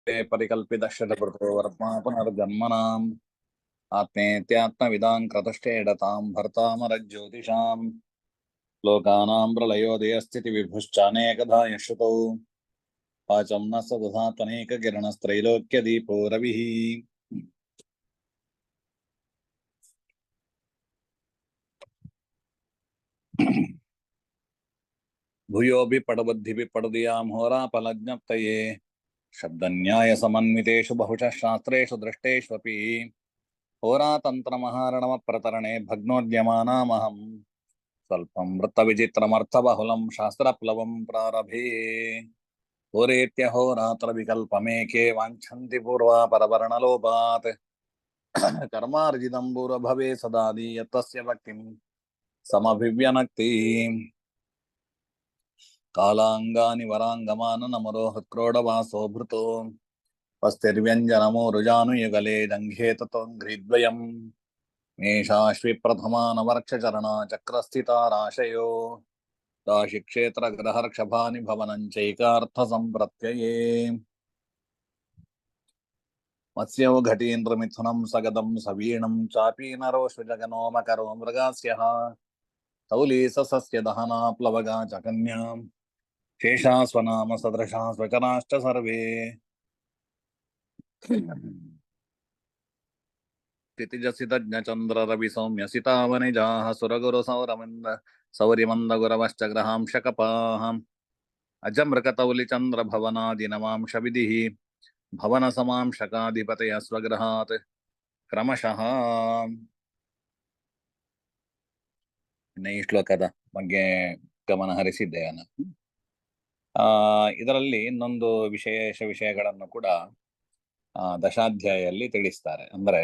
परिकल्पितश्रतभृतो वर्मा पुनर्जन्मनाम् आत्मेत्यात्मविदां क्रतुष्टेडतां भर्तामरज्योतिषाम् लोकानां प्रलयोदयस्थितिविभुश्चानेकधा यश्रुतौ वाचं न सदधात्वनेककिरणस्त्रैलोक्यदीपो रविः भूयोऽपि पडबुद्धिभिः पडुदियां होरापलज्ञप्तये शब्दन्यायसमन्वितेषु बहुशः शास्त्रेषु दृष्टेष्वपि होरातन्त्रमहारणमप्रतरणे भग्नोद्यमानामहम् स्वल्पं वृत्तविचित्रमर्थबहुलं शास्त्रप्लवं प्रारभे होरेत्यहोरात्रविकल्पमेके वाञ्छन्ति पूर्वापरवर्णलोपात् कर्मार्जितं पूर्वभवे सदादि यत्तस्य भक्तिं समभिव्यनक्ति कालाङ्गानि वराङ्गमाननमरो हृत्क्रोडवासो भृतो वस्तिर्व्यञ्जनमोरुजानुयुगले दङ्घे ततोऽङ्घ्रिद्वयम् मेषाश्विप्रथमानवर्क्षचरणा चक्रस्थिता राशयो राशिक्षेत्रग्रहर्षभानि भवनं चैकार्थसम्प्रत्यये मत्स्यो घटीन्द्रमिथुनं सगदं सवीणं चापी नरोऽश्वजगनो मकरो मृगास्यः तौलीसस्य दहना प्लवगा च कन्यां शेषा स्वनाम सदृशा स्वचराश्च सर्वे क्षितिजसितज्ञचन्द्ररविसौम्यसितावनिजाः सुरगुरुसौरमन्द सौरिमन्दगुरवश्च ग्रहांशकपाः अजमृकतौलिचन्द्रभवनादिनवांशविधिः भवनसमांशकाधिपतयः स्वगृहात् क्रमशः ಈ ಶ್ಲೋಕದ ಬಗ್ಗೆ ಗಮನ ಹರಿಸಿದ್ದೆ ನಾನು. ಇದರಲ್ಲಿ ಇನ್ನೊಂದು ವಿಶೇಷ ವಿಷಯಗಳನ್ನು ಕೂಡ ದಶಾಧ್ಯಾಯಲ್ಲಿ ತಿಳಿಸ್ತಾರೆ. ಅಂದ್ರೆ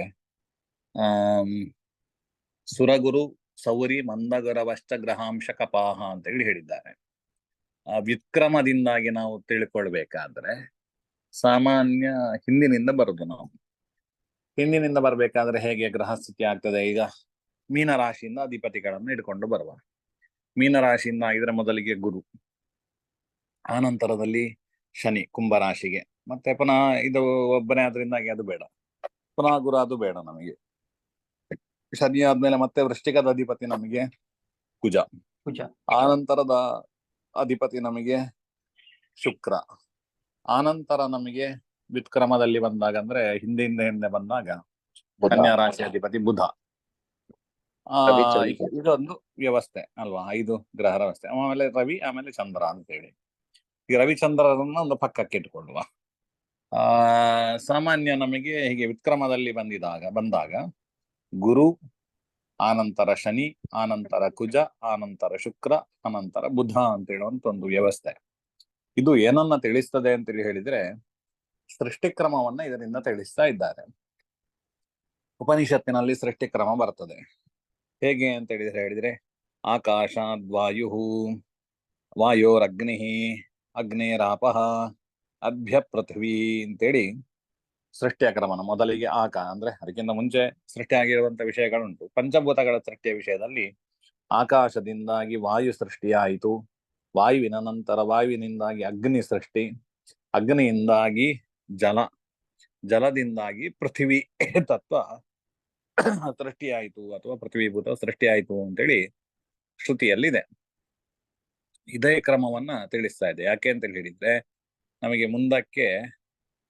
ಸುರಗುರು ಸೌರಿ ಮಂದಗುರವಶ್ಚ ಗ್ರಹಾಂಶ ಕಪಾಹ ಅಂತೇಳಿ ಹೇಳಿದ್ದಾರೆ. ವ್ಯುತ್ಕ್ರಮದಿಂದಾಗಿ ನಾವು ತಿಳ್ಕೊಳ್ಬೇಕಾದ್ರೆ ಸಾಮಾನ್ಯ ಹಿಂದಿನಿಂದ ಬರುದು. ನಾವು ಹಿಂದಿನಿಂದ ಬರ್ಬೇಕಾದ್ರೆ ಹೇಗೆ ಗ್ರಹ ಸ್ಥಿತಿ ಆಗ್ತದೆ? ಈಗ ಮೀನರಾಶಿಯಿಂದ ಅಧಿಪತಿಗಳನ್ನು ಇಟ್ಕೊಂಡು ಬರುವ. ಮೀನರಾಶಿಯಿಂದ ಇದರ ಮೊದಲಿಗೆ ಗುರು, ಆನಂತರದಲ್ಲಿ ಶನಿ ಕುಂಭರಾಶಿಗೆ, ಮತ್ತೆ ಪುನಃ ಇದು ಒಬ್ಬನೇ ಆದ್ರಿಂದಾಗಿ ಅದು ಬೇಡ, ಪುನಃ ಗುರು ಅದು ಬೇಡ ನಮಗೆ. ಶನಿ ಆದ್ಮೇಲೆ ಮತ್ತೆ ವೃಶ್ಚಿಕದ ಅಧಿಪತಿ ನಮಗೆ ಕುಜ, ಆನಂತರದ ಅಧಿಪತಿ ನಮಗೆ ಶುಕ್ರ, ಆನಂತರ ನಮಗೆ ವ್ಯುತ್ಕ್ರಮದಲ್ಲಿ ಬಂದಾಗ ಅಂದ್ರೆ ಹಿಂದೆ ಬಂದಾಗ ಕನ್ಯಾ ರಾಶಿ ಅಧಿಪತಿ ಬುಧ. ಇದೊಂದು ವ್ಯವಸ್ಥೆ ಅಲ್ವಾ, 5 ಗ್ರಹರ ವ್ಯವಸ್ಥೆ. ಆಮೇಲೆ ರವಿ, ಆಮೇಲೆ ಚಂದ್ರ ಅಂತೇಳಿ ಈ ರವಿಚಂದ್ರರನ್ನ ಒಂದು ಪಕ್ಕಕ್ಕೆ ಇಟ್ಕೊಳ್ಳುವ. ಸಾಮಾನ್ಯ ನಮಗೆ ಹೀಗೆ ವ್ಯುತ್ಕ್ರಮದಲ್ಲಿ ಬಂದಾಗ ಗುರು, ಆನಂತರ ಶನಿ, ಆನಂತರ ಕುಜ, ಆನಂತರ ಶುಕ್ರ, ಆನಂತರ ಬುಧ ಅಂತ ಹೇಳುವಂತ ಒಂದು ವ್ಯವಸ್ಥೆ. ಇದು ಏನನ್ನ ತಿಳಿಸ್ತದೆ ಅಂತೇಳಿ ಹೇಳಿದ್ರೆ ಸೃಷ್ಟಿಕ್ರಮವನ್ನ ಇದರಿಂದ ತಿಳಿಸ್ತಾ ಇದ್ದಾರೆ. ಉಪನಿಷತ್ತಿನಲ್ಲಿ ಸೃಷ್ಟಿಕ್ರಮ ಬರ್ತದೆ. ಹೇಗೆ ಅಂತ ಹೇಳಿದ್ರೆ ಆಕಾಶಾದ್ವಾಯು, ವಾಯೋರಗ್ನಿ, ಅಗ್ನೇರಾಪಃ, ಅಭ್ಯ ಪೃಥ್ವಿ ಅಂತೇಳಿ ಸೃಷ್ಟಿಯ ಕ್ರಮನ ಮೊದಲಿಗೆ ಅಂದ್ರೆ ಅದಕ್ಕಿಂತ ಮುಂಚೆ ಸೃಷ್ಟಿಯಾಗಿರುವಂತ ವಿಷಯಗಳುಂಟು. ಪಂಚಭೂತಗಳ ಸೃಷ್ಟಿಯ ವಿಷಯದಲ್ಲಿ ಆಕಾಶದಿಂದಾಗಿ ವಾಯು ಸೃಷ್ಟಿಯಾಯಿತು, ವಾಯುವಿನ ನಂತರ ವಾಯುವಿನಿಂದಾಗಿ ಅಗ್ನಿ ಸೃಷ್ಟಿ, ಅಗ್ನಿಯಿಂದಾಗಿ ಜಲ, ಜಲದಿಂದಾಗಿ ಪೃಥ್ವಿ ತತ್ವ ಸೃಷ್ಟಿಯಾಯಿತು ಅಥವಾ ಪೃಥ್ವೀಭೂತ ಸೃಷ್ಟಿಯಾಯಿತು ಅಂತೇಳಿ ಶ್ರುತಿಯಲ್ಲಿದೆ. ಇದೇ ಕ್ರಮವನ್ನ ತಿಳಿಸ್ತಾ ಇದೆ. ಯಾಕೆ ಅಂತ ಹೇಳಿದ್ರೆ ನಮಗೆ ಮುಂದಕ್ಕೆ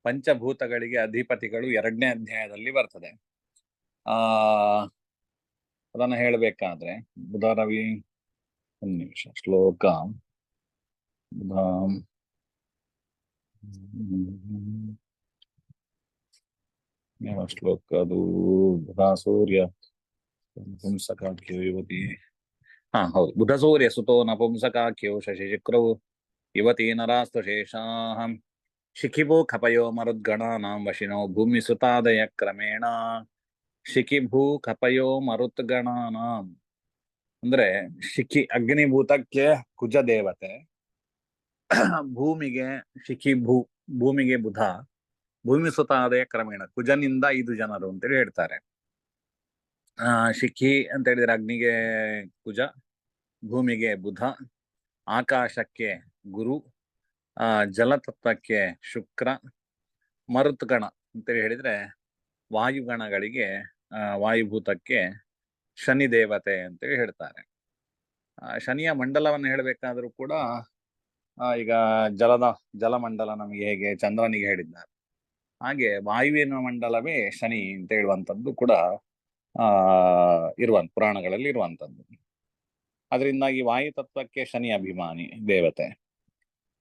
ಪಂಚಭೂತಗಳಿಗೆ ಅಧಿಪತಿಗಳು 2ನೇ ಅಧ್ಯಾಯದಲ್ಲಿ ಬರ್ತದೆ. ಅದನ್ನ ಹೇಳಬೇಕಾದ್ರೆ ಬುಧ ರವಿ, ಒಂದು ನಿಮಿಷ, ಶ್ಲೋಕ ಬುಧ ಶ್ಲೋಕ ಅದು ಬುಧ ಸೂರ್ಯ ನಪುಂಸಕಾಖ್ಯೋ ಯುವತಿ. ಹೌದು, ಬುಧ ಸೂರ್ಯ ಸುತೋ ನಪುಂಸಕಾಖ್ಯೋ ಶಶಿ ಶುಕ್ರೌ ಯುವತಿ ನರಾಸ್ತು ಶೇಷಾಹಂ ಶಿಖಿಭೂ ಖಪಯೋ ಮರುದ್ಗಣಾನಾಂ ವಶಿನೋ ಭೂಮಿ ಸುತಾದಯ ಕ್ರಮೇಣ. ಶಿಖಿಭೂ ಖಪಯೋ ಮರುದ್ಗಣಾನಾಂ ಅಂದ್ರೆ ಶಿಖಿ ಅಗ್ನಿಭೂತಕ್ಕೆ ಕುಜ ದೇವತೆ, ಭೂಮಿಗೆ ಭೂಮಿಗೆ ಬುಧ, ಭೂಮಿ ಸುತಾದಯ ಕ್ರಮೇಣ ಕುಜನಿಂದ 5 ಜನರು ಅಂತೇಳಿ ಹೇಳ್ತಾರೆ. ಶಿಖಿ ಅಂತ ಹೇಳಿದ್ರೆ ಅಗ್ನಿಗೆ ಕುಜ, ಭೂಮಿಗೆ ಬುಧ, ಆಕಾಶಕ್ಕೆ ಗುರು, ಜಲತತ್ವಕ್ಕೆ ಶುಕ್ರ, ಮರುತ್ಗಣ ಅಂತೇಳಿ ಹೇಳಿದ್ರೆ ವಾಯುಗಣಗಳಿಗೆ ವಾಯುಭೂತಕ್ಕೆ ಶನಿ ದೇವತೆ ಅಂತೇಳಿ ಹೇಳ್ತಾರೆ. ಶನಿಯ ಮಂಡಲವನ್ನು ಹೇಳಬೇಕಾದ್ರೂ ಕೂಡ ಈಗ ಜಲಮಂಡಲ ನಮಗೆ ಹೇಗೆ ಚಂದ್ರನಿಗೆ ಹೇಳಿದ್ದಾರೆ, ಹಾಗೆ ವಾಯುವಿನ ಮಂಡಲವೇ ಶನಿ ಅಂತ ಹೇಳುವಂಥದ್ದು ಕೂಡ ಪುರಾಣಗಳಲ್ಲಿ ಇರುವಂಥದ್ದು. ಅದರಿಂದಾಗಿ ವಾಯುತತ್ವಕ್ಕೆ ಶನಿ ಅಭಿಮಾನಿ ದೇವತೆ,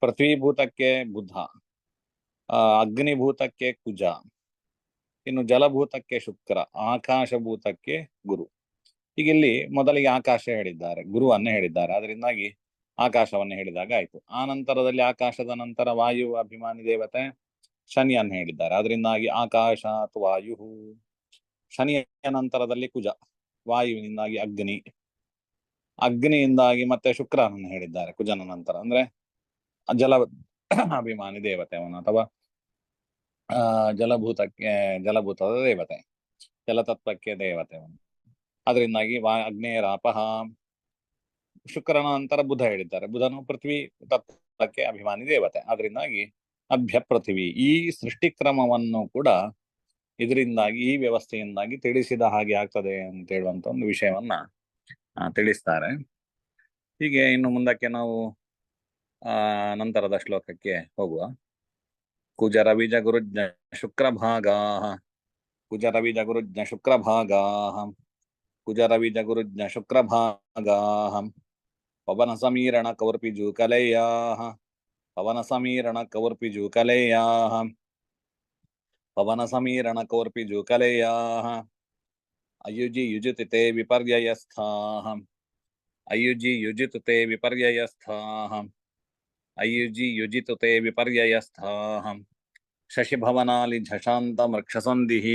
ಪೃಥ್ವೀಭೂತಕ್ಕೆ ಬುಧ, ಅಗ್ನಿಭೂತಕ್ಕೆ ಕುಜ, ಇನ್ನು ಜಲಭೂತಕ್ಕೆ ಶುಕ್ರ, ಆಕಾಶಭೂತಕ್ಕೆ ಗುರು. ಈಗ ಇಲ್ಲಿ ಮೊದಲಿಗೆ ಆಕಾಶ ಹೇಳಿದ್ದಾರೆ, ಗುರುವನ್ನೇ ಹೇಳಿದ್ದಾರೆ, ಅದರಿಂದಾಗಿ ಆಕಾಶವನ್ನು ಹೇಳಿದಾಗ ಆಯ್ತು. ಆ ನಂತರದಲ್ಲಿ ಆಕಾಶದ ನಂತರ ವಾಯು ಅಭಿಮಾನಿ ದೇವತೆ ಶನಿಯನ್ನು ಹೇಳಿದ್ದಾರೆ, ಅದರಿಂದಾಗಿ ಆಕಾಶಾತ್ ವಾಯು. ಶನಿಯ ನಂತರದಲ್ಲಿ ಕುಜ, ವಾಯುವಿನಿಂದಾಗಿ ಅಗ್ನಿ, ಅಗ್ನಿಯಿಂದಾಗಿ ಮತ್ತೆ ಶುಕ್ರನನ್ನು ಹೇಳಿದ್ದಾರೆ ಕುಜನ ನಂತರ, ಅಂದ್ರೆ ಜಲ ಅಭಿಮಾನಿ ದೇವತೆ ಅವನು, ಅಥವಾ ಜಲಭೂತದ ದೇವತೆ, ಜಲತತ್ವಕ್ಕೆ ದೇವತೆ ಅವನು. ಅದರಿಂದಾಗಿ ಅಗ್ನೇಯರಾಪಹ. ಶುಕ್ರನ ನಂತರ ಬುಧ ಹೇಳಿದ್ದಾರೆ, ಬುಧನು ಪೃಥ್ವಿ ತತ್ವಕ್ಕೆ ಅಭಿಮಾನಿ ದೇವತೆ, ಅದರಿಂದಾಗಿ ಅಭ್ಯ ಪೃಥ್ವಿ. ಈ ಸೃಷ್ಟಿಕ್ರಮವನ್ನು ಕೂಡ ಇದರಿಂದಾಗಿ, ಈ ವ್ಯವಸ್ಥೆಯಿಂದಾಗಿ ತಿಳಿಸಿದ ಹಾಗೆ ಆಗ್ತದೆ ಅಂತ ಹೇಳುವಂತ ಒಂದು ವಿಷಯವನ್ನ ತಿಳಿಸ್ತಾರೆ. ಹೀಗೆ ಇನ್ನು ಮುಂದಕ್ಕೆ ನಾವು ನಂತರದ ಶ್ಲೋಕಕ್ಕೆ ಹೋಗುವ. ಕುಜರವಿಜ ಗುರುಜ್ಞ ಶುಕ್ರಭಾಗಾ, ಕುಜರವಿಜ ಗುರುಜ್ಞ ಶುಕ್ರಭಾಗಾ, ಕುಜರವಿಜ ಗುರುಜ್ಞ ಶುಕ್ರಭಾಗಾ, ಪವನ ಸಮೀರಣ ಕೌರ್ಪಿಜೂಕಲೆಯಾ, ಪವನ ಸಮೀರಣ ಕೌರ್ಪಿಜೂಕಲೆಯಾ, ಪವನ ಸಮೀರಣ ಕೌರ್ಪಿಜೂಕಲೆಯಾ, ಅಯುಜಿ ಯುಜುತಿತೆ ವಿಪರ್ಯಯಸ್ಥಾಃ, ಅಯುಜಿ ಯುಜಿತುತೆ ವಿಪರ್ಯಯಸ್ಥಾಃ, ಅಯುಜಿ ಯುಜಿತುತೆ ವಿಪರ್ಯಯಸ್ಥಾಃ, ಶಶಿಭವನಾಲಿ ಝಷಾಂತ ಮೃಕ್ಷಸಂಧಿಃ,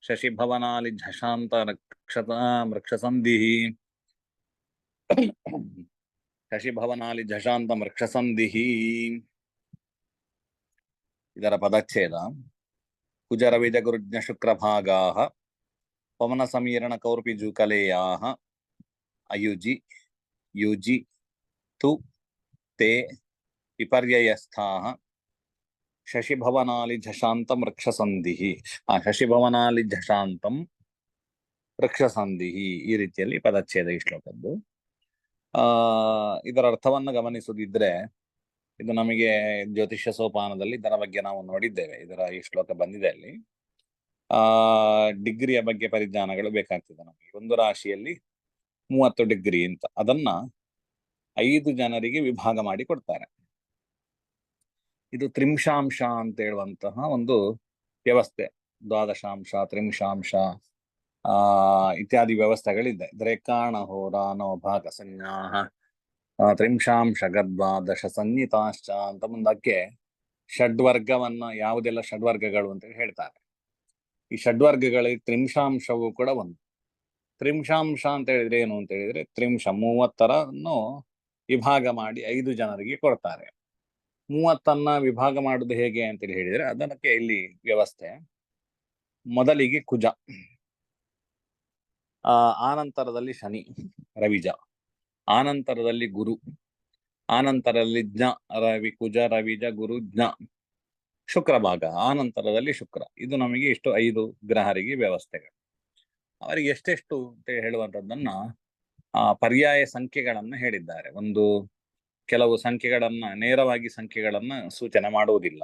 ಶಶಿಭವನಾಲಿ ಝಷಾಂತ ಮೃಕ್ಷಸಂಧಿಃ, ಶಶಿಭವನಾಲಿ ಝಷಾಂತ ಮೃಕ್ಷಸಂಧಿಃ. ಇದರ ಪದಚ್ಛೇದ. ಕುಜರವಿಜ ಗುರುಜ್ಞ ಶುಕ್ರಭಾಗಾಃ, ಪವನ ಸಮೀರಣ ಕೌರ್ಪಿಜೂಕಲೆಯಾಃ, ಅಯುಜಿ ಯುಜಿ ತು ತೇ ವಿಪರ್ಯಯಸ್ಥಾಃ, ಶಶಿಭವನಾಲಿ ಝಷಾಂತಂ ವೃಕ್ಷಸಂಧಿಃ. ಶಶಿಭವನಾಲಿ ಝಷಾಂತಂ ವೃಕ್ಷಸಂಧಿಃ, ಈ ರೀತಿಯಲ್ಲಿ ಪದಚ್ಛೇದ ಈ ಶ್ಲೋಕದ್ದು. ಇದರ ಅರ್ಥವನ್ನು ಗಮನಿಸುವುದಿದ್ರೆ, ಇದು ನಮಗೆ ಜ್ಯೋತಿಷ್ಯ ಸೋಪಾನದಲ್ಲಿ ಇದರ ಬಗ್ಗೆ ನಾವು ನೋಡಿದ್ದೇವೆ, ಇದರ ಈ ಶ್ಲೋಕ ಬಂದಿದೆ ಅಲ್ಲಿ. ಡಿಗ್ರಿಯ ಬಗ್ಗೆ ಪರಿಜ್ಞಾನಗಳು ಬೇಕಾಗ್ತದೆ ನಮಗೆ. ಒಂದು ರಾಶಿಯಲ್ಲಿ 30 ಡಿಗ್ರಿ ಅಂತ, ಅದನ್ನ 5 ಜನರಿಗೆ ವಿಭಾಗ ಮಾಡಿ ಕೊಡ್ತಾರೆ. ಇದು ತ್ರಿಂಶಾಂಶ ಅಂತ ಹೇಳುವಂತಹ ಒಂದು ವ್ಯವಸ್ಥೆ. ದ್ವಾದಶಾಂಶ, ತ್ರಿಂಶಾಂಶ ಇತ್ಯಾದಿ ವ್ಯವಸ್ಥೆಗಳಿದೆ. ದ್ರೇಕಾಣ ಹೋರಾನೋ ಭಾಗ ಸಂಜ್ಞಾಃ ತ್ರಿಂಶಾಂಶ ಗದ್ವಾದಶ ಸಂಹಿತಾಶ್ಚ ಅಂತ ಮುಂದಕ್ಕೆ ಷಡ್ವರ್ಗವನ್ನ, ಯಾವುದೆಲ್ಲ ಷಡ್ವರ್ಗಗಳು ಅಂತ ಹೇಳ್ತಾರೆ. ಈ ಷಡ್ವರ್ಗಗಳಲ್ಲಿ ತ್ರಿಂಶಾಂಶವು ಕೂಡ ಒಂದು. ತ್ರಿಂಶಾಂಶ ಅಂತ ಹೇಳಿದ್ರೆ ಏನು ಅಂತ ಹೇಳಿದ್ರೆ, 30 ವಿಭಾಗ ಮಾಡಿ 5 ಜನರಿಗೆ ಕೊಡ್ತಾರೆ. 30 ವಿಭಾಗ ಮಾಡುದು ಹೇಗೆ ಅಂತೇಳಿ ಹೇಳಿದ್ರೆ, ಅದಕ್ಕೆ ಇಲ್ಲಿ ವ್ಯವಸ್ಥೆ. ಮೊದಲಿಗೆ ಕುಜ, ಆನಂತರದಲ್ಲಿ ಶನಿ ರವಿಜ, ಆನಂತರದಲ್ಲಿ ಗುರು, ಆನಂತರದಲ್ಲಿ ಜ್ಞ ರವಿ, ಕುಜ ರವಿಜ ಗುರು ಜ್ಞ, ಶುಕ್ರ ಭಾಗ, ಆನಂತರದಲ್ಲಿ ಶುಕ್ರ. ಇದು ನಮಗೆ ಇಷ್ಟು 5 ಗ್ರಹರಿಗೆ ವ್ಯವಸ್ಥೆಗಳು. ಅವರಿಗೆ ಎಷ್ಟೆಷ್ಟು ಅಂತ ಹೇಳುವಂಥದ್ದನ್ನ ಪರ್ಯಾಯ ಸಂಖ್ಯೆಗಳನ್ನ ಹೇಳಿದ್ದಾರೆ. ಕೆಲವು ಸಂಖ್ಯೆಗಳನ್ನ, ನೇರವಾಗಿ ಸಂಖ್ಯೆಗಳನ್ನ ಸೂಚನೆ ಮಾಡುವುದಿಲ್ಲ,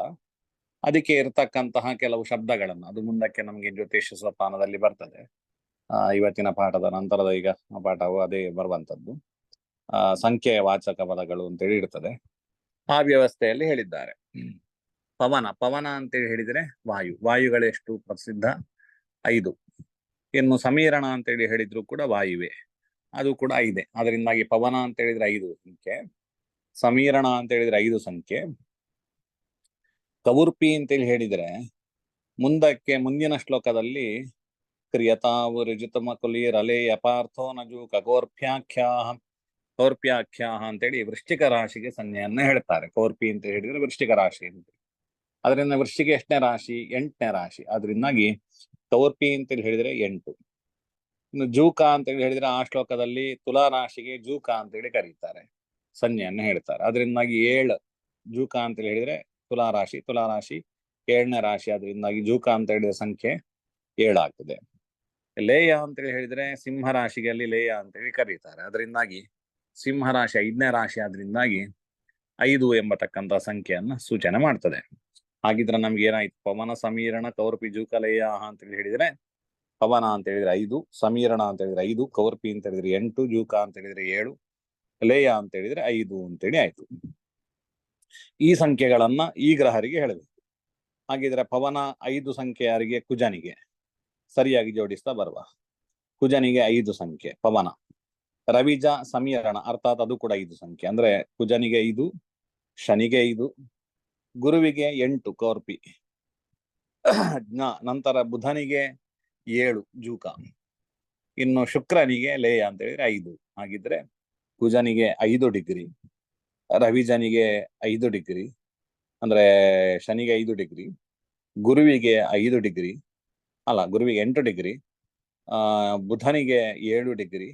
ಅದಕ್ಕೆ ಇರತಕ್ಕಂತಹ ಕೆಲವು ಶಬ್ದಗಳನ್ನ, ಅದು ಮುಂದಕ್ಕೆ ನಮಗೆ ಜ್ಯೋತಿಷ್ಯ ಸೋಪಾನದಲ್ಲಿ ಬರ್ತದೆ. ಇವತ್ತಿನ ಪಾಠದ ನಂತರದ ಈಗ ಪಾಠವು ಅದೇ ಬರುವಂಥದ್ದು. ಸಂಖ್ಯೆಯ ವಾಚಕ ಪದಗಳು ಅಂತೇಳಿ ಇರ್ತದೆ, ಆ ವ್ಯವಸ್ಥೆಯಲ್ಲಿ ಹೇಳಿದ್ದಾರೆ. ಪವನ ಅಂತೇಳಿ ಹೇಳಿದ್ರೆ ವಾಯುಗಳೆಷ್ಟು ಪ್ರಸಿದ್ಧ? 5. ಇನ್ನು ಸಮೀರಣ ಅಂತೇಳಿ ಹೇಳಿದ್ರು ಕೂಡ ವಾಯುವೆ, ಅದು ಕೂಡ 5. ಅದರಿಂದಾಗಿ ಪವನ ಅಂತ ಹೇಳಿದ್ರೆ 5 ಸಂಖ್ಯೆ, ಸಮೀರಣ ಅಂತ ಹೇಳಿದ್ರೆ 5 ಸಂಖ್ಯೆ, ಕೌರ್ಪಿ ಅಂತೇಳಿ ಹೇಳಿದ್ರೆ ಮುಂದಿನ ಶ್ಲೋಕದಲ್ಲಿ ಕ್ರಿಯತಾವು ರುಜಿತಮ ಕುಲೀರಲೆ ಯಪಾರ್ಥೋ ನಜು ಕೌರ್ಪ್ಯಾಖ್ಯಾಹ ಅಂತೇಳಿ ವೃಶ್ಚಿಕ ರಾಶಿಗೆ ಸಂಜ್ಞೆಯನ್ನ ಹೇಳ್ತಾರೆ. ಕೌರ್ಪಿ ಅಂತ ಹೇಳಿದ್ರೆ ವೃಶ್ಚಿಕ ರಾಶಿ ಅಂತ. ಅದರಿಂದ ವೃಶ್ಚಿಕ ಎಷ್ಟನೇ ರಾಶಿ? 8ನೇ ರಾಶಿ. ಅದರಿಂದಾಗಿ ಕೌರ್ಪಿ ಅಂತೇಳಿ ಹೇಳಿದ್ರೆ 8. ಇನ್ನು ಜೂಕ ಅಂತೇಳಿ ಹೇಳಿದ್ರೆ ಆ ಶ್ಲೋಕದಲ್ಲಿ ತುಲಾ ರಾಶಿಗೆ ಜೂಕ ಅಂತೇಳಿ ಕರೀತಾರೆ, ಸಂಜ್ಞೆಯನ್ನ ಹೇಳ್ತಾರೆ. ಅದರಿಂದಾಗಿ 7 ಜೂಕ ಅಂತೇಳಿ ಹೇಳಿದ್ರೆ ತುಲಾ ರಾಶಿ 7ನೇ ರಾಶಿ ಆದ್ರಿಂದಾಗಿ ಜೂಕ ಅಂತ ಹೇಳಿದ ಸಂಖ್ಯೆ 7 ಆಗ್ತದೆ. ಲೇಯ ಅಂತೇಳಿ ಹೇಳಿದ್ರೆ ಸಿಂಹ ರಾಶಿಗೆ ಅಲ್ಲಿ ಲೇಯ ಅಂತೇಳಿ ಕರೀತಾರೆ. ಅದರಿಂದಾಗಿ ಸಿಂಹ ರಾಶಿ 5ನೇ ರಾಶಿ ಆದ್ರಿಂದಾಗಿ 5 ಎಂಬತಕ್ಕಂಥ ಸಂಖ್ಯೆಯನ್ನ ಸೂಚನೆ ಮಾಡ್ತದೆ. ಹಾಗಿದ್ರೆ ನಮ್ಗೆ ಏನಾಯ್ತು? ಪವನ ಸಮೀರಣ ಕೌರ್ಪಿ ಜೂಕ ಲೇಯ ಅಂತೇಳಿ ಹೇಳಿದ್ರೆ ಪವನ ಅಂತ ಹೇಳಿದ್ರೆ 5, ಸಮೀರಣ ಅಂತ ಹೇಳಿದ್ರೆ 5, ಕೌರ್ಪಿ ಅಂತ ಹೇಳಿದ್ರೆ 8, ಜೂಕ ಅಂತ ಹೇಳಿದ್ರೆ 7, ಲೇಯ ಅಂತ ಹೇಳಿದ್ರೆ 5 ಅಂತೇಳಿ ಆಯ್ತು. ಈ ಸಂಖ್ಯೆಗಳನ್ನ ಈ ಗ್ರಹರಿಗೆ ಹೇಳಬೇಕು. ಹಾಗಿದ್ರೆ ಪವನ 5 ಸಂಖ್ಯೆ ಯಾರಿಗೆ? ಕುಜನಿಗೆ. ಸರಿಯಾಗಿ ಜೋಡಿಸ್ತಾ ಬರುವ. ಕುಜನಿಗೆ 5 ಸಂಖ್ಯೆ ಪವನ. ರವಿಜ ಸಮೀರಣ ಅರ್ಥಾತ್ ಅದು ಕೂಡ 5 ಸಂಖ್ಯೆ. ಅಂದ್ರೆ ಕುಜನಿಗೆ 5, ಶನಿಗೆ 5, ಗುರುವಿಗೆ 8 ಕೌರ್ಪಿ, ನಂತರ ಬುಧನಿಗೆ 7 ಜೂಕ, ಇನ್ನು ಶುಕ್ರನಿಗೆ ಲೇಯ ಅಂತ ಹೇಳಿದ್ರೆ 5. ಹಾಗಿದ್ರೆ ಕುಜನಿಗೆ 5 ಡಿಗ್ರಿ, ರವಿಜನಿಗೆ 5 ಡಿಗ್ರಿ, ಅಂದ್ರೆ ಶನಿಗೆ 5 ಡಿಗ್ರಿ, ಗುರುವಿಗೆ 5 ಡಿಗ್ರಿ, ಅಲ್ಲ ಗುರುವಿಗೆ 8 ಡಿಗ್ರಿ, ಬುಧನಿಗೆ 7 ಡಿಗ್ರಿ,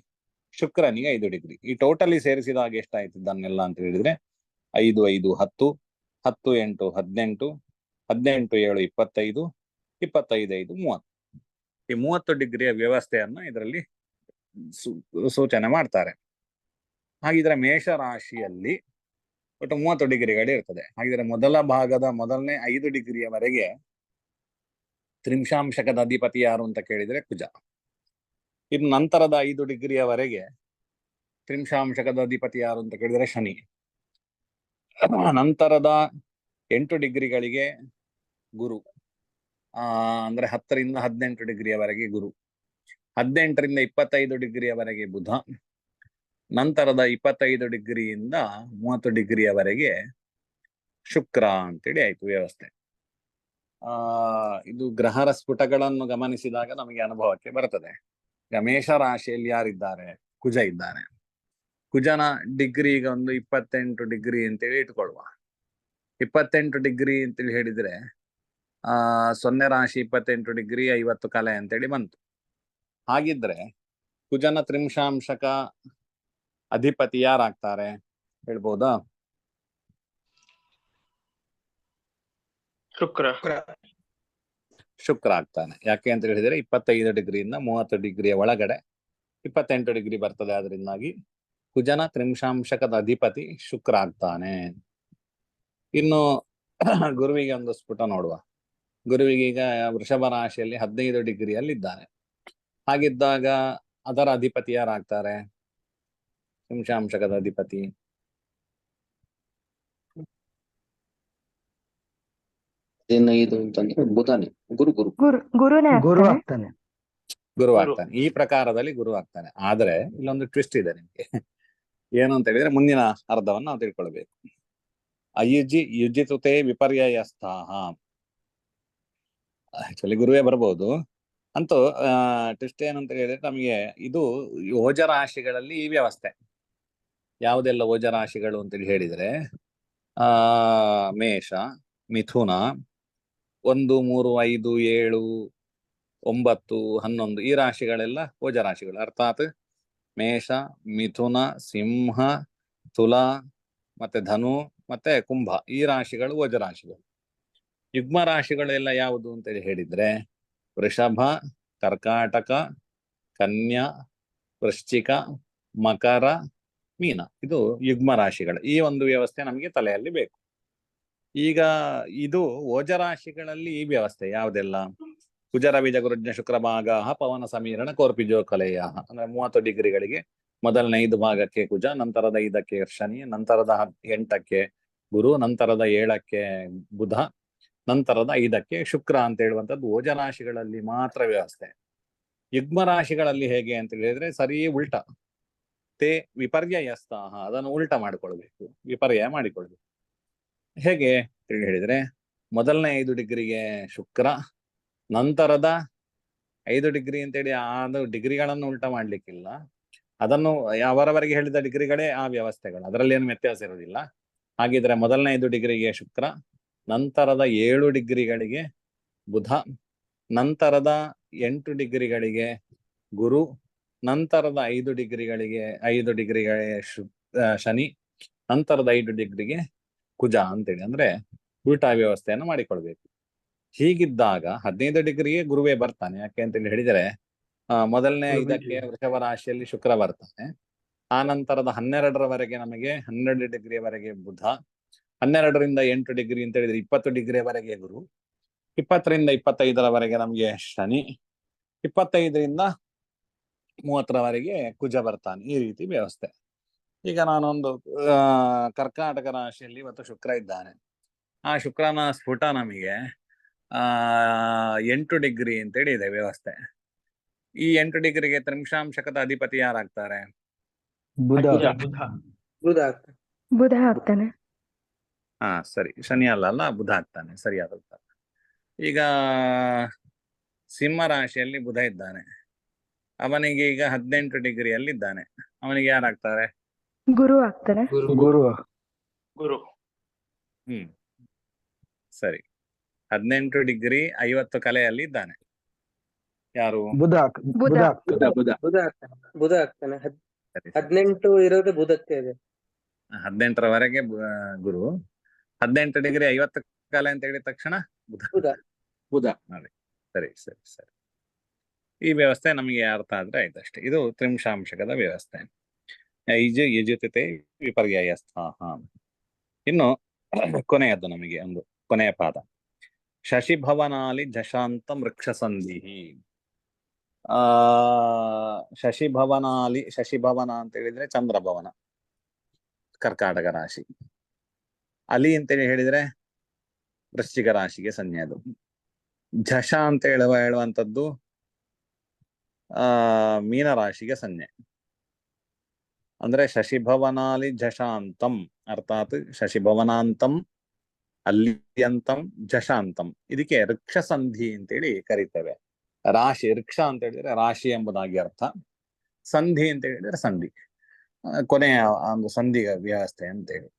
ಶುಕ್ರನಿಗೆ 5 ಡಿಗ್ರಿ. ಈ ಟೋಟಲಿ ಸೇರಿಸಿದಾಗ ಎಷ್ಟಾಯ್ತು ಇದನ್ನೆಲ್ಲ ಅಂತ ಹೇಳಿದ್ರೆ 5, 5, 10, 10, 8, 18, 18, 7, 25, 25, 5, 30. ಈ 30 ಡಿಗ್ರಿಯ ವ್ಯವಸ್ಥೆಯನ್ನ ಇದರಲ್ಲಿ ಸೂಚನೆ ಮಾಡ್ತಾರೆ. ಹಾಗಿದ್ರೆ ಮೇಷ ರಾಶಿಯಲ್ಲಿ ಒಟ್ಟು 30 ಡಿಗ್ರಿಗಳು ಇರ್ತದೆ. ಹಾಗಿದ್ರೆ ಮೊದಲ ಭಾಗದ ಮೊದಲನೇ 5 ಡಿಗ್ರಿಯವರೆಗೆ ತ್ರಿಂಶಾಂಶಕದ ಅಧಿಪತಿ ಯಾರು ಅಂತ ಕೇಳಿದ್ರೆ ಕುಜ. ಇನ್ನು ನಂತರದ 5 ಡಿಗ್ರಿಯವರೆಗೆ ತ್ರಿಂಶಾಂಶಕದ ಅಧಿಪತಿ ಯಾರು ಅಂತ ಕೇಳಿದ್ರೆ ಶನಿ. ನಂತರದ 8 ಡಿಗ್ರಿಗಳಿಗೆ ಗುರು, ಅಂದ್ರೆ 10ರಿಂದ 18 ಡಿಗ್ರಿಯವರೆಗೆ ಗುರು, 18ರಿಂದ 25 ಡಿಗ್ರಿಯವರೆಗೆ ಬುಧ, ನಂತರದ 25 ಡಿಗ್ರಿಯಿಂದ 30 ಡಿಗ್ರಿಯವರೆಗೆ ಶುಕ್ರ ಅಂತೇಳಿ ಆಯ್ತು ವ್ಯವಸ್ಥೆ. ಇದು ಗ್ರಹರ ಸ್ಫುಟಗಳನ್ನು ಗಮನಿಸಿದಾಗ ನಮಗೆ ಅನುಭವಕ್ಕೆ ಬರ್ತದೆ. ಮೇಷ ರಾಶಿಯಲ್ಲಿ ಯಾರಿದ್ದಾರೆ? ಕುಜ ಇದ್ದಾನೆ. ಕುಜನ ಡಿಗ್ರಿ ಈಗ ಒಂದು 28 ಡಿಗ್ರಿ ಅಂತೇಳಿ ಇಟ್ಕೊಳ್ಳುವ. 28 ಡಿಗ್ರಿ ಅಂತೇಳಿ ಹೇಳಿದ್ರೆ 0 ರಾಶಿ 28 ಡಿಗ್ರಿ 50 ಕಲೆ ಅಂತೇಳಿ ಬಂತು. ಹಾಗಿದ್ರೆ ಕುಜನ ತ್ರಿಂಶಾಂಶಕ ಅಧಿಪತಿ ಯಾರಾಗ್ತಾರೆ ಹೇಳ್ಬೋದಾ? ಶುಕ್ರ ಆಗ್ತಾನೆ. ಯಾಕೆ ಅಂತ ಹೇಳಿದ್ರೆ 25 ಡಿಗ್ರಿಯಿಂದ 30 ಡಿಗ್ರಿಯ ಒಳಗಡೆ 28 ಡಿಗ್ರಿ ಬರ್ತದೆ. ಅದರಿಂದಾಗಿ ಕುಜನ ತ್ರಿಂಶಾಂಶಕದ ಅಧಿಪತಿ ಶುಕ್ರ ಆಗ್ತಾನೆ. ಇನ್ನು ಗುರುವಿಗೆ ಒಂದು ಸ್ಫುಟ ನೋಡುವ. ಗುರುವಿಗೆ ಈಗ ವೃಷಭ ರಾಶಿಯಲ್ಲಿ 15 ಡಿಗ್ರಿಯಲ್ಲಿ ಇದ್ದಾನೆ. ಹಾಗಿದ್ದಾಗ ಅದರ ಅಧಿಪತಿ ಯಾರಾಗ್ತಾರೆ? ತ್ರಿಂಶಾಂಶಕದ ಅಧಿಪತಿ ಗುರು ಆಗ್ತಾನೆ. ಈ ಪ್ರಕಾರದಲ್ಲಿ ಗುರು ಆಗ್ತಾನೆ. ಆದ್ರೆ ಇಲ್ಲೊಂದು ಟ್ವಿಸ್ಟ್ ಇದೆ ನಿಮ್ಗೆ. ಏನು ಅಂತ ಹೇಳಿದ್ರೆ ಮುಂದಿನ ಅರ್ಧವನ್ನು ನಾವು ತಿಳ್ಕೊಳ್ಬೇಕು. ಅಯುಜಿ ಯುಜಿತುತೆ ವಿಪರ್ಯಯಸ್ಥಾಹ. ಆಕ್ಚುಲಿ ಗುರುವೇ ಬರ್ಬೋದು ಅಂತೂ ಟ್ವಿಸ್ಟ್ ಏನಂತ ಹೇಳಿದ್ರೆ ನಮಗೆ ಇದು ಓಜ ರಾಶಿಗಳಲ್ಲಿ ಈ ವ್ಯವಸ್ಥೆ. ಯಾವುದೆಲ್ಲ ಓಜ ರಾಶಿಗಳು ಅಂತೇಳಿ ಹೇಳಿದ್ರೆ ಮೇಷ, ಮಿಥುನ, 1, 3, 5, 7, 9, 11 ಈ ರಾಶಿಗಳೆಲ್ಲ ಓಜ ರಾಶಿಗಳು. ಅರ್ಥಾತ್ ಮೇಷ, ಮಿಥುನ, ಸಿಂಹ, ತುಲಾ ಮತ್ತೆ ಧನು ಮತ್ತೆ ಕುಂಭ ಈ ರಾಶಿಗಳು ಓಜ ರಾಶಿಗಳು. ಯುಗ್ಮ ರಾಶಿಗಳೆಲ್ಲ ಯಾವುದು ಅಂತೇಳಿ ಹೇಳಿದ್ರೆ ವೃಷಭ, ಕರ್ಕಾಟಕ, ಕನ್ಯಾ, ವೃಶ್ಚಿಕ, ಮಕರ, ಮೀನ ಇದು ಯುಗ್ಮ ರಾಶಿಗಳು. ಈ ಒಂದು ವ್ಯವಸ್ಥೆ ನಮಗೆ ತಲೆಯಲ್ಲಿ ಬೇಕು. ಈಗ ಇದು ಓಜ ರಾಶಿಗಳಲ್ಲಿ ಈ ವ್ಯವಸ್ಥೆ ಯಾವುದೆಲ್ಲ? ಕುಜ ರವಿ ಗುರುಜ್ಞ ಶುಕ್ರ ಭಾಗ ಪವನ ಸಮೀರಣ ಕೋರ್ಪಿಜೋ ಕಲೆಯ. ಅಂದ್ರೆ 30 ಡಿಗ್ರಿಗಳಿಗೆ ಮೊದಲನೇ 5 ಭಾಗಕ್ಕೆ ಕುಜ, ನಂತರದ 5ಕ್ಕೆ ಶನಿ, ನಂತರದ 8ಕ್ಕೆ ಗುರು, ನಂತರದ 7ಕ್ಕೆ ಬುಧ, ನಂತರದ 5ಕ್ಕೆ ಶುಕ್ರ ಅಂತ ಹೇಳುವಂಥದ್ದು ಓಜ ರಾಶಿಗಳಲ್ಲಿ ಮಾತ್ರ ವ್ಯವಸ್ಥೆ. ಯುಗ್ಮ ರಾಶಿಗಳಲ್ಲಿ ಹೇಗೆ ಅಂತ ಹೇಳಿದ್ರೆ ಸರಿ ಉಲ್ಟ. ತೇ ವಿಪರ್ಯಯಸ್ಥಾಹ, ಅದನ್ನು ಉಲ್ಟ ಮಾಡಿಕೊಳ್ಬೇಕು, ವಿಪರ್ಯಯ ಮಾಡಿಕೊಳ್ಬೇಕು. ಹೇಗೆ ಅಂತ ಹೇಳಿದ್ರೆ ಮೊದಲನೇ 5 ಡಿಗ್ರಿಗೆ ಶುಕ್ರ, ನಂತರದ 5 ಡಿಗ್ರಿ ಅಂತೇಳಿ ಅದು ಡಿಗ್ರಿಗಳನ್ನು ಉಲ್ಟ ಮಾಡ್ಲಿಕ್ಕಿಲ್ಲ. ಅದನ್ನು ಅವರವರೆಗೆ ಹೇಳಿದ ಡಿಗ್ರಿಗಳೇ ಆ ವ್ಯವಸ್ಥೆಗಳು, ಅದರಲ್ಲಿ ಏನು ವ್ಯತ್ಯಾಸ ಇರುವುದಿಲ್ಲ. ಹಾಗಿದ್ರೆ ಮೊದಲನೇ 5 ಡಿಗ್ರಿಗೆ ಶುಕ್ರ, ನಂತರದ 7 ಡಿಗ್ರಿಗಳಿಗೆ ಬುಧ, ನಂತರದ 8 ಡಿಗ್ರಿಗಳಿಗೆ ಗುರು, ನಂತರದ 5 ಡಿಗ್ರಿಗಳಿಗೆ ಶನಿ, ನಂತರದ 5 ಡಿಗ್ರಿಗೆ ಕುಜ ಅಂತೇಳಿ ಅಂದ್ರೆ ಉಲ್ಟಾ ವ್ಯವಸ್ಥೆಯನ್ನು ಮಾಡಿಕೊಳ್ಬೇಕು. ಹೀಗಿದ್ದಾಗ 15 ಡಿಗ್ರಿಗೆ ಗುರುವೇ ಬರ್ತಾನೆ. ಯಾಕೆ ಅಂತ ಹೇಳಿದರೆ ಮೊದಲನೇ 5ಕ್ಕೆ ವೃಷಭ ರಾಶಿಯಲ್ಲಿ ಶುಕ್ರ ಬರ್ತಾನೆ. ಆ ನಂತರದ 12ರವರೆಗೆ ನಮಗೆ 12 ಡಿಗ್ರಿಯವರೆಗೆ ಬುಧ, 12ರಿಂದ 8 ಡಿಗ್ರಿ ಅಂತ ಹೇಳಿದ್ರೆ 20 ಡಿಗ್ರಿಯವರೆಗೆ ಗುರು, 20ರಿಂದ 25ರವರೆಗೆ ನಮಗೆ ಶನಿ, 25ರಿಂದ 30ರವರೆಗೆ ಕುಜ ಬರ್ತಾನೆ. ಈ ರೀತಿ ವ್ಯವಸ್ಥೆ. ಈಗ ನಾನೊಂದು ಕರ್ಕಾಟಕ ರಾಶಿಯಲ್ಲಿ ಇವತ್ತು ಶುಕ್ರ ಇದ್ದಾನೆ. ಆ ಶುಕ್ರನ ಸ್ಫುಟ ನಮಗೆ 8 ಡಿಗ್ರಿ ಅಂತೇಳಿ ಇದೆ ವ್ಯವಸ್ಥೆ. ಈ 8 ಡಿಗ್ರಿಗೆ ತ್ರಿಂಶಾಂಶಕದ ಅಧಿಪತಿ ಯಾರಾಗ್ತಾರೆ? ಬುಧ ಆಗ್ತಾನೆ. ಹಾ ಸರಿ, ಶನಿ ಅಲ್ಲ ಬುಧ ಆಗ್ತಾನೆ, ಸರಿಯಾದ ಉತ್ತರ. ಈಗ ಸಿಂಹ ರಾಶಿಯಲ್ಲಿ ಬುಧ ಇದ್ದಾನೆ. ಅವನಿಗೆ ಈಗ 18 ಡಿಗ್ರಿಯಲ್ಲಿ ಇದ್ದಾನೆ. ಅವನಿಗೆ ಯಾರಾಗ್ತಾರೆ? ಗುರು ಆಗ್ತಾನೆ. ಗುರು. ಸರಿ, 18 ಡಿಗ್ರಿ 50 ಕಲೆಯಲ್ಲಿ ಇದ್ದಾನೆ. ಯಾರು? ಬುಧ. ಆಗ್ತಾನೆ. 18 ಇರೋದು ಬುಧಕ್ಕೆ ಇದೆ. 18ರವರೆಗೆ ಗುರು, 18 ಡಿಗ್ರಿ 50 ಕಲೆ ಅಂತ ಹೇಳಿದ ತಕ್ಷಣ ಬುಧ. ಸರಿ ಸರಿ ಸರಿ, ಈ ವ್ಯವಸ್ಥೆ ನಮಗೆ ಅರ್ಥ ಆದ್ರೆ ಆಯ್ತಷ್ಟೇ. ಇದು ತ್ರಿಂಶಾಂಶಕದ ವ್ಯವಸ್ಥೆ. ಯಜುತತೆ ವಿಪರ್ಯಾಯಸ್ಥ. ಇನ್ನು ಕೊನೆಯದ್ದು ನಮಗೆ ಒಂದು ಕೊನೆಯ ಪಾದ, ಶಶಿಭವನಾಲಿ ಜಶಾಂತ ವೃಕ್ಷಸಂಧಿ. ಶಶಿಭವನಾಲಿ, ಶಶಿಭವನ ಅಂತ ಹೇಳಿದ್ರೆ ಚಂದ್ರಭವನ, ಕರ್ಕಾಟಕ ರಾಶಿ. ಅಲಿ ಅಂತೇಳಿ ಹೇಳಿದ್ರೆ ವೃಶ್ಚಿಕ ರಾಶಿಗೆ ಸಂಜ್ಞೆ. ಅದು ಜಶ ಅಂತ ಹೇಳುವಂಥದ್ದು ಮೀನ ರಾಶಿಗೆ ಸಂಜ್ಞೆ. ಅಂದ್ರೆ ಶಶಿಭವನಾಲಿ ಜಶಾಂತಂ, ಅರ್ಥಾತ್ ಶಶಿಭವನಾಂತಂ ಅಲ್ಯಂತಂ ಜಶಾಂತಂ. ಇದಕ್ಕೆ ವೃಕ್ಷಸಂಧಿ ಅಂತೇಳಿ ಕರಿತೇವೆ. ರಾಶಿ, ವೃಕ್ಷ ಅಂತ ಹೇಳಿದ್ರೆ ರಾಶಿ ಎಂಬುದಾಗಿ ಅರ್ಥ, ಸಂಧಿ ಅಂತ ಹೇಳಿದ್ರೆ ಸಂಧಿ, ಕೊನೆಯ ಒಂದು ಸಂಧಿ ವ್ಯವಸ್ಥೆ ಅಂತೇಳಿ.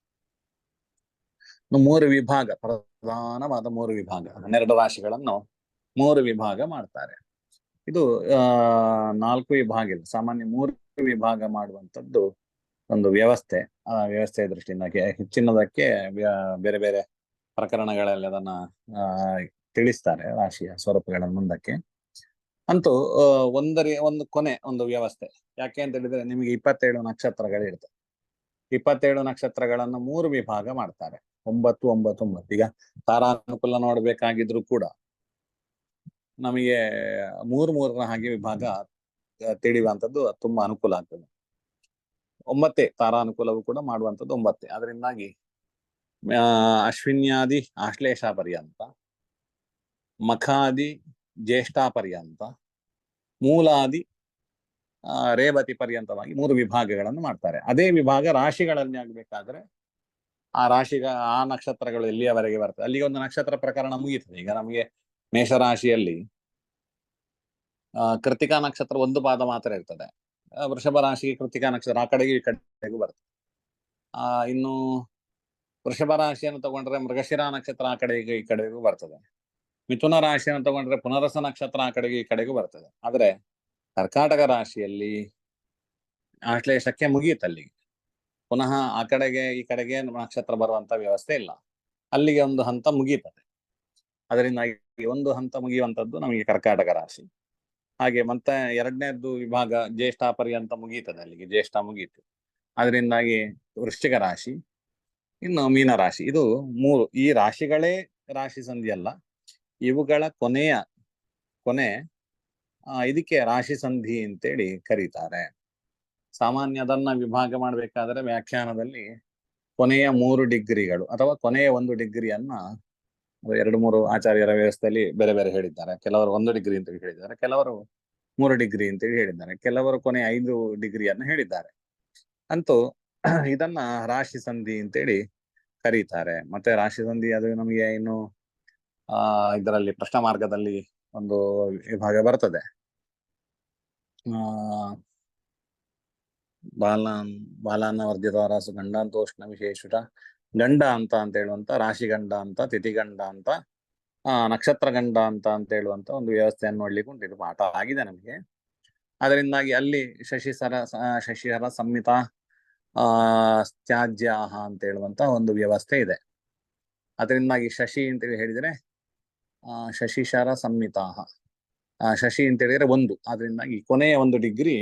3 ವಿಭಾಗ, ಪ್ರಧಾನವಾದ 3 ವಿಭಾಗ, 12 ರಾಶಿಗಳನ್ನು 3 ವಿಭಾಗ ಮಾಡ್ತಾರೆ. ಇದು 4 ವಿಭಾಗ ಇಲ್ಲ, ಸಾಮಾನ್ಯ 3 ವಿಭಾಗ ಮಾಡುವಂಥದ್ದು ಒಂದು ವ್ಯವಸ್ಥೆ. ಆ ವ್ಯವಸ್ಥೆಯ ದೃಷ್ಟಿಯಿಂದ ಹೆಚ್ಚಿನದಕ್ಕೆ ಬೇರೆ ಬೇರೆ ಪ್ರಕರಣಗಳಲ್ಲಿ ಅದನ್ನ ತಿಳಿಸ್ತಾರೆ, ರಾಶಿಯ ಸ್ವರೂಪಗಳನ್ನು ಮುಂದಕ್ಕೆ. ಅಂತೂ ಒಂದು ಕೊನೆ ಒಂದು ವ್ಯವಸ್ಥೆ. ಯಾಕೆ ಅಂತ ಹೇಳಿದ್ರೆ ನಿಮಗೆ 27 ನಕ್ಷತ್ರಗಳಿರ್ತವೆ. 27 ನಕ್ಷತ್ರಗಳನ್ನು 3 ವಿಭಾಗ ಮಾಡ್ತಾರೆ, 9 9 9. ಈಗ ತಾರಾನುಕೂಲ ನೋಡ್ಬೇಕಾಗಿದ್ರು ಕೂಡ ನಮಗೆ 3 ಹಾಗೆ ವಿಭಾಗ ತಿಳಿಯುವಂಥದ್ದು ತುಂಬಾ ಅನುಕೂಲ ಆಗ್ತದೆ. 9 ತಾರಾನುಕೂಲವು ಕೂಡ ಮಾಡುವಂಥದ್ದು 9. ಅದರಿಂದಾಗಿ ಅಶ್ವಿನ್ಯಾದಿ ಆಶ್ಲೇಷ ಪರ್ಯಂತ, ಮಖಾದಿ ಜ್ಯೇಷ್ಠ ಪರ್ಯಂತ, ಮೂಲಾದಿ ರೇವತಿ ಪರ್ಯಂತವಾಗಿ 3 ವಿಭಾಗಗಳನ್ನು ಮಾಡ್ತಾರೆ. ಅದೇ ವಿಭಾಗ ರಾಶಿಗಳಲ್ಲಿ ಆಗ್ಬೇಕಾದ್ರೆ ಆ ನಕ್ಷತ್ರಗಳು ಎಲ್ಲಿಯವರೆಗೆ ಬರ್ತದೆ ಅಲ್ಲಿಗೆ ಒಂದು ನಕ್ಷತ್ರ ಪ್ರಕರಣ ಮುಗೀತದೆ. ಈಗ ನಮಗೆ ಮೇಷರಾಶಿಯಲ್ಲಿ ಕೃತಿಕಾ ನಕ್ಷತ್ರ 1 ಪಾದ ಮಾತ್ರ ಇರ್ತದೆ. ವೃಷಭ ರಾಶಿಗೆ ಕೃತಿಕಾ ನಕ್ಷತ್ರ ಆ ಕಡೆಗೆ ಈ ಕಡೆಗೂ ಬರ್ತದೆ. ಇನ್ನು ವೃಷಭ ರಾಶಿಯನ್ನು ತಗೊಂಡ್ರೆ ಮೃಗಶಿರಾ ನಕ್ಷತ್ರ ಆ ಕಡೆಗೆ ಈ ಕಡೆಗೂ ಬರ್ತದೆ. ಮಿಥುನ ರಾಶಿಯನ್ನು ತಗೊಂಡ್ರೆ ಪುನರಸ ನಕ್ಷತ್ರ ಆ ಕಡೆಗೆ ಈ ಕಡೆಗೂ ಬರ್ತದೆ. ಆದ್ರೆ ಕರ್ಕಾಟಕ ರಾಶಿಯಲ್ಲಿ ಆಶ್ಲೇಷಕ್ಕೆ ಮುಗಿಯುತ್ತಲ್ಲಿಗೆ, ಪುನಃ ಆ ಕಡೆಗೆ ಈ ಕಡೆಗೆ ನಕ್ಷತ್ರ ಬರುವಂತ ವ್ಯವಸ್ಥೆ ಇಲ್ಲ. ಅಲ್ಲಿಗೆ ಒಂದು ಹಂತ ಮುಗೀತದೆ. ಅದರಿಂದಾಗಿ ಒಂದು ಹಂತ ಮುಗಿಯುವಂಥದ್ದು ನಮಗೆ ಕರ್ಕಾಟಕ ರಾಶಿ. ಹಾಗೆ ಮತ್ತೆ 2ನೇದ್ದು ವಿಭಾಗ ಜ್ಯೇಷ್ಠ ಪರ್ಯಂತ ಮುಗೀತದೆ, ಅಲ್ಲಿಗೆ ಜ್ಯೇಷ್ಠ ಮುಗೀತು. ಅದರಿಂದಾಗಿ ವೃಶ್ಚಿಕ ರಾಶಿ, ಇನ್ನು ಮೀನ ರಾಶಿ. ಇದು 3. ಈ ರಾಶಿಗಳೇ ರಾಶಿ ಸಂಧಿ ಅಲ್ಲ, ಇವುಗಳ ಕೊನೆ ಇದಕ್ಕೆ ರಾಶಿ ಸಂಧಿ ಅಂತೇಳಿ ಕರೀತಾರೆ. ಸಾಮಾನ್ಯ ಅದನ್ನ ವಿಭಾಗ ಮಾಡಬೇಕಾದ್ರೆ ವ್ಯಾಖ್ಯಾನದಲ್ಲಿ ಕೊನೆಯ 3 ಡಿಗ್ರಿಗಳು ಅಥವಾ ಕೊನೆಯ 1 ಡಿಗ್ರಿಯನ್ನ 2-3 ಆಚಾರ್ಯರ ವ್ಯವಸ್ಥೆಯಲ್ಲಿ ಬೇರೆ ಬೇರೆ ಹೇಳಿದ್ದಾರೆ. ಕೆಲವರು 1 ಡಿಗ್ರಿ ಅಂತ ಹೇಳಿದ್ದಾರೆ, ಕೆಲವರು 3 ಡಿಗ್ರಿ ಅಂತೇಳಿ ಹೇಳಿದ್ದಾರೆ, ಕೆಲವರು ಕೊನೆ 5 ಡಿಗ್ರಿಯನ್ನು ಹೇಳಿದ್ದಾರೆ. ಅಂತೂ ಇದನ್ನ ರಾಶಿ ಸಂಧಿ ಅಂತೇಳಿ ಕರೀತಾರೆ. ಮತ್ತೆ ರಾಶಿ ಸಂಧಿ ಅದು ನಮಗೆ ಇನ್ನು ಇದರಲ್ಲಿ ಪ್ರಶ್ನ ಮಾರ್ಗದಲ್ಲಿ ಒಂದು ವಿಭಾಗ ಬರ್ತದೆ. ಬಾಲಾನ ವರ್ಧಿತವಾರಾಸು ಗಂಡಾಂತೋಷ್ಣ ವಿಶೇಷ ಗಂಡ ಅಂತ ಹೇಳುವಂತ, ರಾಶಿ ಗಂಡ ಅಂತ, ತಿಥಿ ಗಂಡ ಅಂತ, ನಕ್ಷತ್ರ ಗಂಡ ಅಂತ ಹೇಳುವಂತ ಒಂದು ವ್ಯವಸ್ಥೆಯನ್ನು ನೋಡ್ಲಿಕ್ಕೆ ಉಂಟು. ಇದು ಪಾಠ ಆಗಿದೆ ನಮಗೆ. ಅದರಿಂದಾಗಿ ಅಲ್ಲಿ ಶಶಿಹರ ಸಂಹಿತ ತ್ಯಾಜ್ಯಾಹ ಅಂತ ಹೇಳುವಂತ ಒಂದು ವ್ಯವಸ್ಥೆ ಇದೆ. ಅದರಿಂದಾಗಿ ಶಶಿ ಅಂತೇಳಿ ಹೇಳಿದ್ರೆ ಶಶಿಶರ ಸಂಹಿತಾ. ಶಶಿ ಅಂತ ಹೇಳಿದ್ರೆ ಒಂದು, ಆದ್ರಿಂದಾಗಿ ಕೊನೆಯ ಒಂದು ಡಿಗ್ರಿ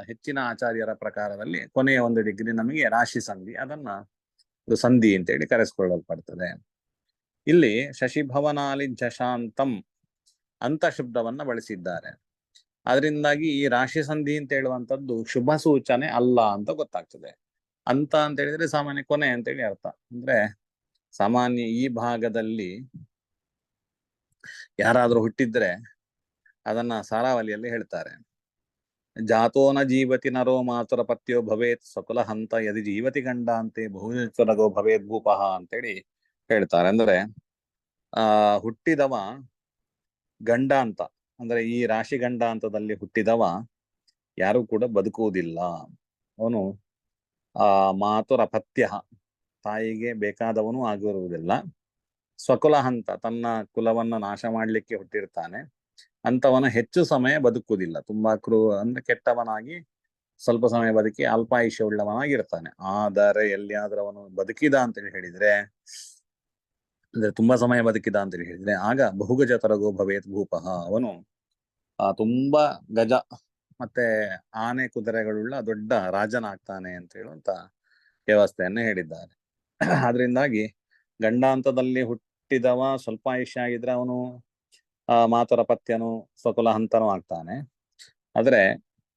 ಹೆಚ್ಚಿನ ಆಚಾರ್ಯರ ಪ್ರಕಾರದಲ್ಲಿ ಕೊನೆಯ ಒಂದು ಡಿಗ್ರಿ ನಮಗೆ ರಾಶಿ ಸಂಧಿ, ಅದನ್ನ ಇದು ಸಂಧಿ ಅಂತೇಳಿ ಕರೆಸ್ಕೊಳ್ಳಲ್ಪಡ್ತದೆ. ಇಲ್ಲಿ ಶಶಿಭವನಾಲಿ ಜಶಾಂತಂ ಅಂತ ಶಬ್ದವನ್ನ ಬಳಸಿದ್ದಾರೆ. ಅದರಿಂದಾಗಿ ಈ ರಾಶಿ ಸಂಧಿ ಅಂತ ಹೇಳುವಂಥದ್ದು ಶುಭ ಸೂಚನೆ ಅಲ್ಲ ಅಂತ ಗೊತ್ತಾಗ್ತದೆ. ಅಂತ ಹೇಳಿದ್ರೆ ಸಾಮಾನ್ಯ ಕೊನೆ ಅಂತೇಳಿ ಅರ್ಥ. ಅಂದ್ರೆ ಸಾಮಾನ್ಯ ಈ ಭಾಗದಲ್ಲಿ ಯಾರಾದ್ರೂ ಹುಟ್ಟಿದ್ರೆ ಅದನ್ನ ಸಾರಾವಲಿಯಲ್ಲಿ ಹೇಳ್ತಾರೆ. ಜಾತೋನ ಜೀವತಿ ನರೋ ಮಾತುರ ಪತ್ಯೋ ಭವೇತ್ ಸ್ವಕುಲ ಹಂತ ಯದಿ ಜೀವತಿ ಗಂಡ ಅಂತೆ ಬಹುಜನಗೋ ಭವೇತ್ ಭೂಪಃ ಅಂತೇಳಿ ಹೇಳ್ತಾರೆ. ಅಂದ್ರೆ ಹುಟ್ಟಿದವ ಗಂಡ ಅಂತ, ಅಂದ್ರೆ ಈ ರಾಶಿ ಗಂಡ ಅಂತದಲ್ಲಿ ಹುಟ್ಟಿದವ ಯಾರು ಕೂಡ ಬದುಕುವುದಿಲ್ಲ. ಅವನು ಮಾತುರ ಪತ್ಯ, ತಾಯಿಗೆ ಬೇಕಾದವನು ಆಗಿರುವುದಿಲ್ಲ. ಸ್ವಕುಲ ಹಂತ, ತನ್ನ ಕುಲವನ್ನ ನಾಶ ಮಾಡ್ಲಿಕ್ಕೆ ಹುಟ್ಟಿರ್ತಾನೆ. ಅಂತವನ ಹೆಚ್ಚು ಸಮಯ ಬದುಕುವುದಿಲ್ಲ. ತುಂಬಾ ಅಂದ್ರೆ ಕೆಟ್ಟವನಾಗಿ ಸ್ವಲ್ಪ ಸಮಯ ಬದುಕಿ ಅಲ್ಪಾಯುಷ್ಯ ಉಳ್ಳವನಾಗಿರ್ತಾನೆ. ಆದರೆ ಎಲ್ಲಿಯಾದ್ರೂ ಅವನು ಬದುಕಿದ ಅಂತೇಳಿ ಹೇಳಿದ್ರೆ, ಅಂದ್ರೆ ತುಂಬಾ ಸಮಯ ಬದುಕಿದ ಅಂತೇಳಿ ಹೇಳಿದ್ರೆ, ಆಗ ಬಹುಗಜ ತರಗೋ ಭವೇತ್ ಭೂಪಃ, ಅವನು ತುಂಬಾ ಗಜ ಮತ್ತೆ ಆನೆ ಕುದುರೆಗಳುಳ್ಳ ದೊಡ್ಡ ರಾಜನಾಗ್ತಾನೆ ಅಂತ ಹೇಳುವಂತ ವ್ಯವಸ್ಥೆಯನ್ನ ಹೇಳಿದ್ದಾರೆ. ಅದರಿಂದಾಗಿ ಗಂಡಾಂತದಲ್ಲಿ ಹುಟ್ಟಿದವ ಸ್ವಲ್ಪ ಆಯುಷ್ಯ ಆಗಿದ್ರೆ ಅವನು ಮಾತುರ ಪತ್ಯನು ಸ್ವಕುಲ ಹಂತನೂ ಆಗ್ತಾನೆ. ಆದ್ರೆ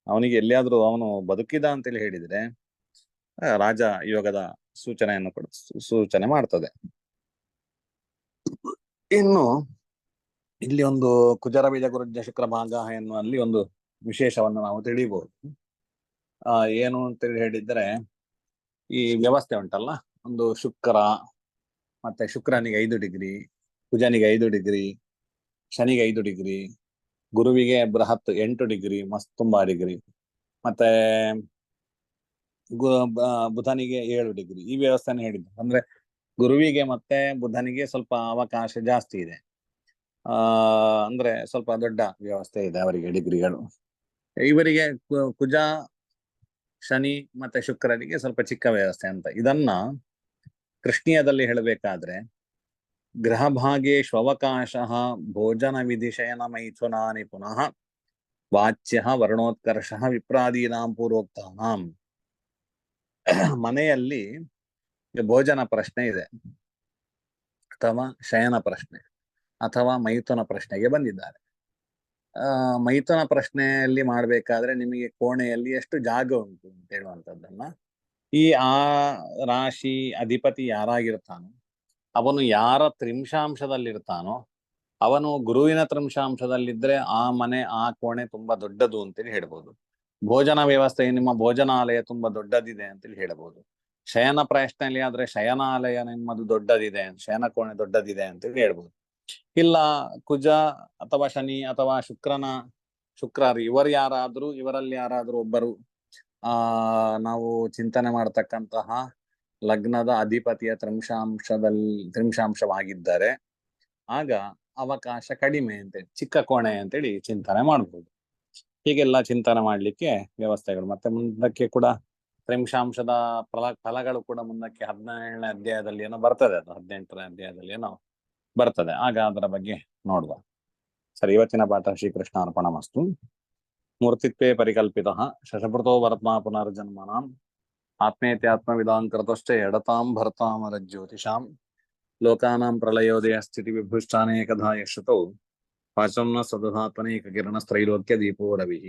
ಅವನಿಗೆ ಎಲ್ಲಿಯಾದ್ರೂ ಅವನು ಬದುಕಿದ ಅಂತೇಳಿ ಹೇಳಿದ್ರೆ ರಾಜ ಯೋಗದ ಸೂಚನೆ ಮಾಡ್ತದೆ. ಇನ್ನು ಇಲ್ಲಿ ಒಂದು ಕುಜರ ಬೀಜ ಗುರುಜ ಶುಕ್ರ ಭಾಗ ಎನ್ನುವಲ್ಲಿ ಒಂದು ವಿಶೇಷವನ್ನು ನಾವು ತಿಳಿಯಬಹುದು. ಏನು ಅಂತೇಳಿ ಹೇಳಿದ್ರೆ, ಈ ವ್ಯವಸ್ಥೆ ಉಂಟಲ್ಲ, ಒಂದು ಶುಕ್ರ ಮತ್ತೆ ಶುಕ್ರನಿಗೆ 5 ಡಿಗ್ರಿ, ಕುಜನಿಗೆ 5 ಡಿಗ್ರಿ, ಶನಿಗೆ 5 ಡಿಗ್ರಿ, ಗುರುವಿಗೆ ಬೃಹತ್ 8 ಡಿಗ್ರಿ, ಮಸ್ತ್ ತುಂಬಾ ಡಿಗ್ರಿ, ಮತ್ತೆ ಬುಧನಿಗೆ 7 ಡಿಗ್ರಿ. ಈ ವ್ಯವಸ್ಥೆನ ಹೇಳಿದ್ದು. ಅಂದ್ರೆ ಗುರುವಿಗೆ ಮತ್ತೆ ಬುಧನಿಗೆ ಸ್ವಲ್ಪ ಅವಕಾಶ ಜಾಸ್ತಿ ಇದೆ. ಅಂದ್ರೆ ಸ್ವಲ್ಪ ದೊಡ್ಡ ವ್ಯವಸ್ಥೆ ಇದೆ ಅವರಿಗೆ ಡಿಗ್ರಿಗಳು. ಇವರಿಗೆ ಕುಜ ಶನಿ ಮತ್ತೆ ಶುಕ್ರನಿಗೆ ಸ್ವಲ್ಪ ಚಿಕ್ಕ ವ್ಯವಸ್ಥೆ ಅಂತ. ಇದನ್ನ ಕೃಷ್ಣೀಯದಲ್ಲಿ ಹೇಳಬೇಕಾದ್ರೆ, ಗ್ರಹ ಭಾಗೇಶ್ವವಕಾಶ ಭೋಜನ ವಿಧಿ ಶಯನ ಮೈಥುನಾನಿ ಪುನಃ ವಾಚ್ಯ ವರ್ಣೋತ್ಕರ್ಷ ವಿಪ್ರಾದೀನಾಂ ಪೂರ್ವೋಕ್ತಾನಾಂ. ಮನೆಯಲ್ಲಿ ಭೋಜನ ಪ್ರಶ್ನೆ ಇದೆ, ಅಥವಾ ಶಯನ ಪ್ರಶ್ನೆ, ಅಥವಾ ಮೈಥುನ ಪ್ರಶ್ನೆಗೆ ಬಂದಿದ್ದಾರೆ. ಮೈಥುನ ಪ್ರಶ್ನೆಯಲ್ಲಿ ಮಾಡ್ಬೇಕಾದ್ರೆ ನಿಮಗೆ ಕೋಣೆಯಲ್ಲಿ ಎಷ್ಟು ಜಾಗ ಉಂಟು ಅಂತ ಹೇಳುವಂಥದ್ದನ್ನ, ಈ ಆ ರಾಶಿ ಅಧಿಪತಿ ಯಾರಾಗಿರ್ತಾನೋ ಅವನು ಯಾರ ತ್ರಿಂಶಾಂಶದಲ್ಲಿರ್ತಾನೋ ಅವನು ಗುರುವಿನ ತ್ರಿಂಶಾಂಶದಲ್ಲಿದ್ರೆ ಆ ಮನೆ ಆ ಕೋಣೆ ತುಂಬಾ ದೊಡ್ಡದು ಅಂತೇಳಿ ಹೇಳ್ಬೋದು. ಭೋಜನ ವ್ಯವಸ್ಥೆ, ನಿಮ್ಮ ಭೋಜನಾಲಯ ತುಂಬಾ ದೊಡ್ಡದಿದೆ ಅಂತೇಳಿ ಹೇಳ್ಬೋದು. ಶಯನ ಪ್ರಶ್ನೆಯಲ್ಲಿ ಆದ್ರೆ ಶಯನಾಲಯ ನಿಮ್ಮದು ದೊಡ್ಡದಿದೆ, ಶಯನ ಕೋಣೆ ದೊಡ್ಡದಿದೆ ಅಂತೇಳಿ ಹೇಳ್ಬೋದು. ಇಲ್ಲ ಕುಜ ಅಥವಾ ಶನಿ ಅಥವಾ ಶುಕ್ರರು ಇವರಲ್ಲಿ ಯಾರಾದ್ರೂ ಒಬ್ಬರು ನಾವು ಚಿಂತನೆ ಮಾಡತಕ್ಕಂತಹ ಲಗ್ನದ ಅಧಿಪತಿಯ ತ್ರಿಂಶಾಂಶವಾಗಿದ್ದರೆ ಆಗ ಅವಕಾಶ ಕಡಿಮೆ ಅಂತೇಳಿ ಚಿಕ್ಕ ಕೋಣೆ ಅಂತೇಳಿ ಚಿಂತನೆ ಮಾಡ್ಬೋದು. ಹೀಗೆಲ್ಲ ಚಿಂತನೆ ಮಾಡ್ಲಿಕ್ಕೆ ವ್ಯವಸ್ಥೆಗಳು. ಮತ್ತೆ ಮುಂದಕ್ಕೆ ಕೂಡ ತ್ರಿಂಶಾಂಶದ ಫಲಗಳು ಕೂಡ ಮುಂದಕ್ಕೆ 17ನೇ ಅಧ್ಯಾಯದಲ್ಲಿ ಏನೋ ಬರ್ತದೆ, ಅದು 18ನೇ ಅಧ್ಯಾಯದಲ್ಲಿ ಏನೋ ಬರ್ತದೆ. ಆಗ ಅದರ ಬಗ್ಗೆ ನೋಡುವ. ಸರಿ, ಇವತ್ತಿನ ಪಾಠ ಶ್ರೀಕೃಷ್ಣ ಅರ್ಪಣಮಸ್ತು. ಮೂರ್ತಿತ್ವೇ ಪರಿಕಲ್ಪಿತಃ ಶಶಭೃತೋ ವರ್ತ್ಮಾ ಪುನರ್ಜನ್ಮನಾಂ ಆತ್ಮೇತ್ಯಾತ್ಮವಿದಾಂ ಕೃತಶ್ಚ ಎಡತಾಂ ಭರ್ತಾಮರಜ್ಯೋತಿಷಾಂ ಲೋಕಾನಾಂ ಪ್ರಳಯೋದಯ ಸ್ಥಿತಿ ವಿಭುಷ್ಟಾನೇಕಧಾ ಯಶ್ರುತೌ ಪಾಚಂನ ಸದಧಾತ್ಮನೇಕ ಕಿರಣಸ್ತ್ರೈಲೋಕ್ಯ ದೀಪೋ ರವಿಃ.